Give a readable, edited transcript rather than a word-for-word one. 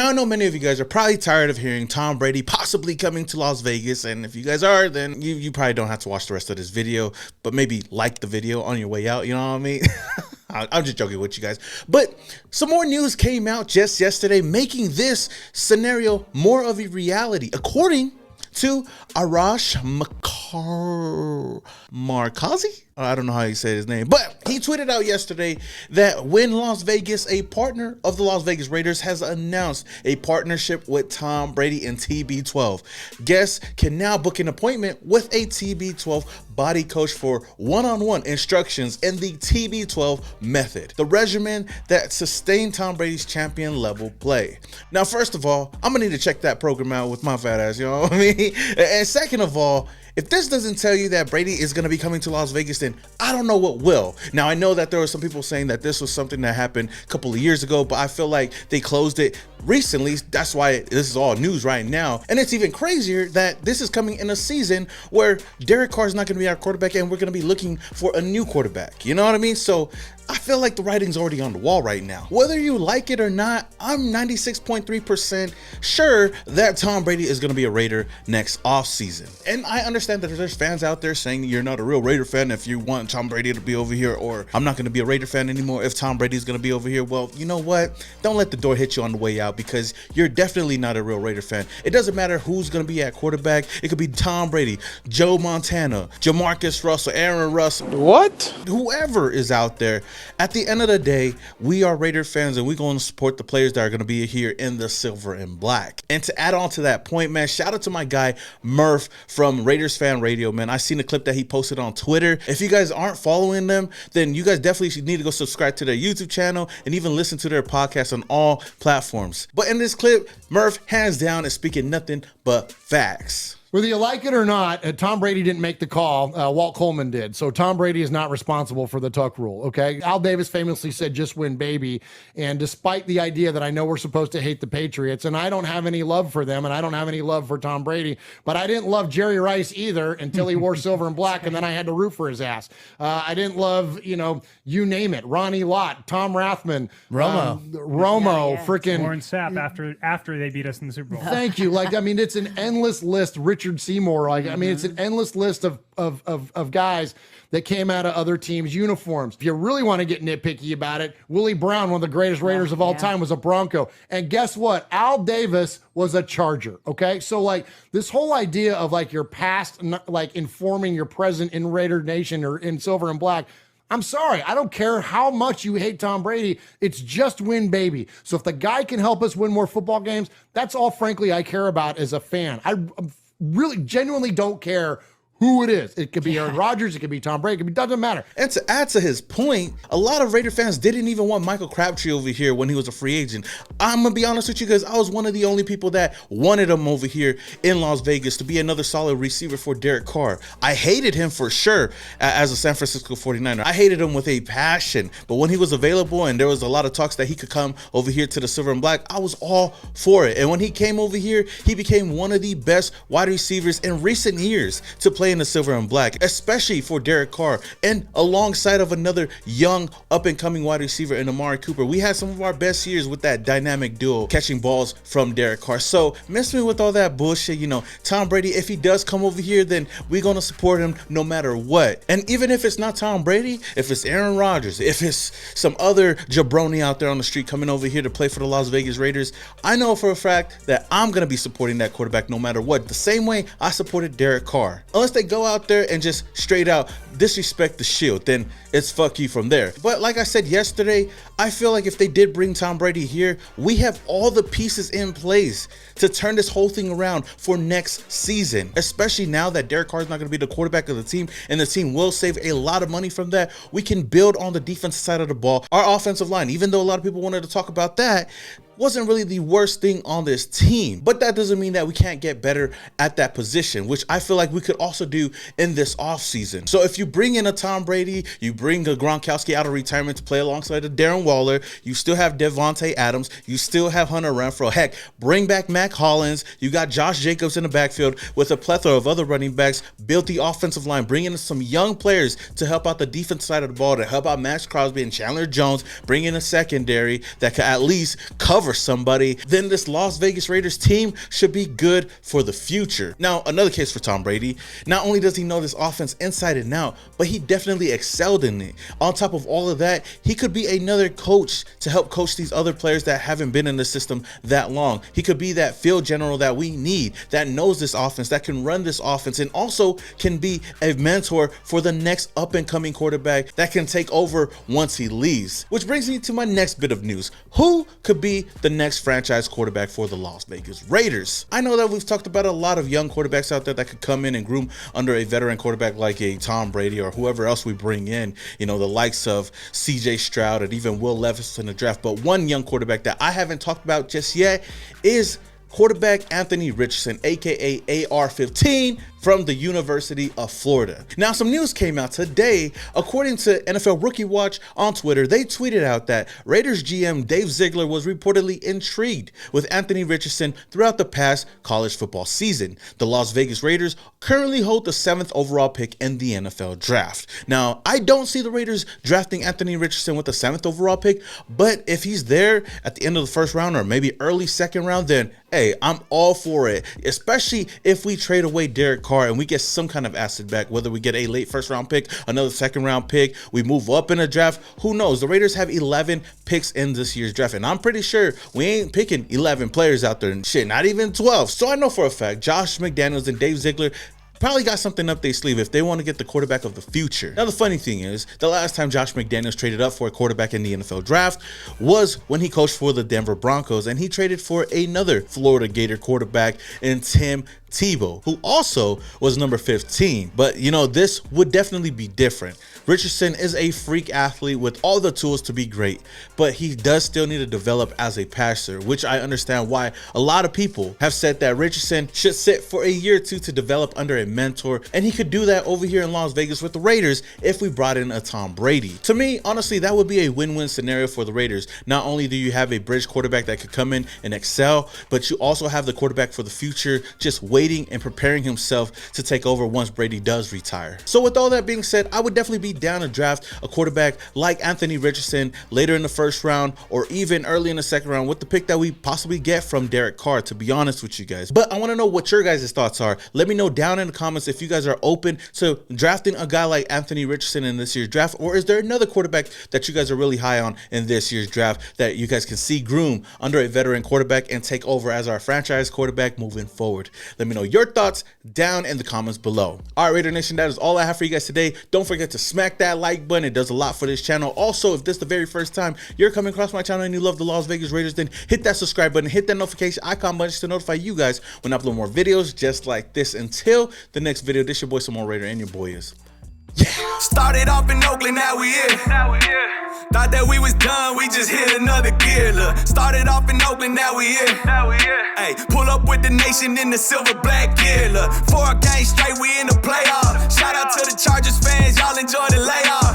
Now, I know many of you guys are probably tired of hearing Tom Brady possibly coming to Las Vegas, and if you guys are, then you probably don't have to watch the rest of this video, but maybe like the video on your way out, you know what I mean? I'm just joking with you guys. But some more news came out just yesterday, making this scenario more of a reality. According to Arash Markazi? I don't know how you say his name, but he tweeted out yesterday that when Las Vegas, a partner of the Las Vegas Raiders, has announced a partnership with Tom Brady and TB12. Guests can now book an appointment with a TB12 body coach for one-on-one instructions in the TB12 method, the regimen that sustained Tom Brady's champion level play. Now, first of all, I'm gonna need to check that program out with my fat ass, you know what I mean? And second of all, if this doesn't tell you that Brady is going to be coming to Las Vegas, then I don't know what will. Now, I know that there were some people saying that this was something that happened a couple of years ago, but I feel like they closed it recently. That's why this is all news right now. And it's even crazier that this is coming in a season where Derek Carr is not going to be our quarterback and we're going to be looking for a new quarterback. You know what I mean? So I feel like the writing's already on the wall right now. Whether you like it or not, I'm 96.3% sure that Tom Brady is going to be a Raider next offseason. And I understand that there's fans out there saying you're not a real Raider fan if you want Tom Brady to be over here, or I'm not going to be a Raider fan anymore if Tom Brady is going to be over here. Well, you know what? Don't let the door hit you on the way out, because you're definitely not a real Raider fan. It doesn't matter who's going to be at quarterback. It could be Tom Brady, Joe Montana, Jamarcus Russell, Aaron Russell. What? Whoever is out there. At the end of the day, we are Raider fans and we're going to support the players that are going to be here in the silver and black. And to add on to that point, man, shout out to my guy Murph from Raiders Fan Radio, man. I seen a clip that he posted on Twitter. If you guys aren't following them, then you guys definitely should need to go subscribe to their YouTube channel and even listen to their podcast on all platforms. But in this clip, Murph hands down is speaking nothing but facts. Whether you like it or not, Tom Brady didn't make the call. Walt Coleman did. So Tom Brady is not responsible for the tuck rule, okay? Al Davis famously said, just win, baby. And despite the idea that I know we're supposed to hate the Patriots, and I don't have any love for them, and I don't have any love for Tom Brady, but I didn't love Jerry Rice either until he wore silver and black, and then I had to root for his ass. I didn't love, you name it, Ronnie Lott, Tom Rathman, Romo, freaking Warren Sapp after they beat us in the Super Bowl. Thank you. It's an endless list. Richard Seymour. It's an endless list of guys that came out of other teams' uniforms. If you really want to get nitpicky about it, Willie Brown, one of the greatest Raiders of all time, was a Bronco. And guess what? Al Davis was a Charger. Okay. So this whole idea of your past, informing your present in Raider Nation or in silver and black, I'm sorry. I don't care how much you hate Tom Brady. It's just win, baby. So if the guy can help us win more football games, that's all, frankly, I care about as a fan. I really genuinely don't care who it is. It could be Aaron Rodgers. It could be Tom Brady. It doesn't matter. And to add to his point, a lot of Raider fans didn't even want Michael Crabtree over here when he was a free agent. I'm going to be honest with you guys. I was one of the only people that wanted him over here in Las Vegas to be another solid receiver for Derek Carr. I hated him for sure as a San Francisco 49er. I hated him with a passion. But when he was available and there was a lot of talks that he could come over here to the silver and black, I was all for it. And when he came over here, he became one of the best wide receivers in recent years to play in the silver and black, especially for Derek Carr, and alongside of another young up-and-coming wide receiver in Amari Cooper. We had some of our best years with that dynamic duo catching balls from Derek Carr. So miss me with all that bullshit. Tom Brady, if he does come over here, then we're going to support him no matter what. And even if it's not Tom Brady, if it's Aaron Rodgers, if it's some other jabroni out there on the street coming over here to play for the Las Vegas Raiders, I know for a fact that I'm going to be supporting that quarterback no matter what, the same way I supported Derek Carr. Unless they go out there and just straight out disrespect the Shield, then it's fuck you from there. But like I said yesterday, I feel like if they did bring Tom Brady here, we have all the pieces in place to turn this whole thing around for next season, especially now that Derek Carr is not going to be the quarterback of the team and the team will save a lot of money from that. We can build on the defensive side of the ball. Our offensive line, even though a lot of people wanted to talk about that, wasn't really the worst thing on this team, but that doesn't mean that we can't get better at that position, which I feel like we could also do in this offseason. So if you bring in a Tom Brady, you bring a Gronkowski out of retirement to play alongside of Darren Waller, you still have Devontae Adams, you still have Hunter Renfrow, heck, bring back Mac Hollins, you got Josh Jacobs in the backfield with a plethora of other running backs, built the offensive line, bring in some young players to help out the defense side of the ball, to help out Max Crosby and Chandler Jones, bring in a secondary that could at least cover discover somebody, then this Las Vegas Raiders team should be good for the future. Now, another case for Tom Brady. Not only does he know this offense inside and out, but he definitely excelled in it. On top of all of that, he could be another coach to help coach these other players that haven't been in the system that long. He could be that field general that we need, that knows this offense, that can run this offense, and also can be a mentor for the next up and coming quarterback that can take over once he leaves. Which brings me to my next bit of news. Who could be the next franchise quarterback for the Las Vegas Raiders? I know that we've talked about a lot of young quarterbacks out there that could come in and groom under a veteran quarterback like a Tom Brady or whoever else we bring in, you know, the likes of CJ Stroud and even Will Levis in the draft. But one young quarterback that I haven't talked about just yet is quarterback Anthony Richardson, aka AR-15, from the University of Florida. Now, some news came out today. According to NFL Rookie Watch on Twitter, they tweeted out that Raiders GM Dave Ziegler was reportedly intrigued with Anthony Richardson throughout the past college football season. The Las Vegas Raiders currently hold the 7th overall pick in the NFL draft. Now, I don't see the Raiders drafting Anthony Richardson with the 7th overall pick, but if he's there at the end of the first round or maybe early second round, then hey, I'm all for it, especially if we trade away Derek Carr and we get some kind of asset back, whether we get a late first round pick, another second round pick, we move up in a draft, who knows? The Raiders have 11 picks in this year's draft, and I'm pretty sure we ain't picking 11 players out there and shit, not even 12. So I know for a fact Josh McDaniels and Dave Ziegler probably got something up their sleeve if they want to get the quarterback of the future. Now, the funny thing is, the last time Josh McDaniels traded up for a quarterback in the NFL draft was when he coached for the Denver Broncos, and he traded for another Florida Gator quarterback in Tim Tebow, who also was number 15. But you know, this would definitely be different. Richardson is a freak athlete with all the tools to be great, but he does still need to develop as a passer, which I understand why a lot of people have said that Richardson should sit for a year or two to develop under a mentor, and he could do that over here in Las Vegas with the Raiders if we brought in a Tom Brady. To me, honestly, that would be a win-win scenario for the Raiders. Not only do you have a bridge quarterback that could come in and excel, but you also have the quarterback for the future just waiting and preparing himself to take over once Brady does retire. So with all that being said, I would definitely be down to draft a quarterback like Anthony Richardson later in the first round or even early in the second round with the pick that we possibly get from Derek Carr, to be honest with you guys. But I want to know what your guys' thoughts are. Let me know down in the comments if you guys are open to drafting a guy like Anthony Richardson in this year's draft, or is there another quarterback that you guys are really high on in this year's draft that you guys can see groom under a veteran quarterback and take over as our franchise quarterback moving forward. Let me know your thoughts down in the comments below. All right, Raider Nation, that is all I have for you guys today. Don't forget to smack that like button. It does a lot for this channel. Also, if this is the very first time you're coming across my channel and you love the Las Vegas Raiders, then hit that subscribe button, hit that notification icon button to notify you guys when I upload more videos just like this. Until the next video, this your boy Some More Raider, and your boy is Started off in Oakland, now we here. Thought that we was done, we just hit another gear. Look, started off in Oakland, now we here. Hey, pull up with the nation in the silver black gear. Look, 4 games straight, we in the playoff. Shout out to the Chargers fans, y'all enjoy the layoff.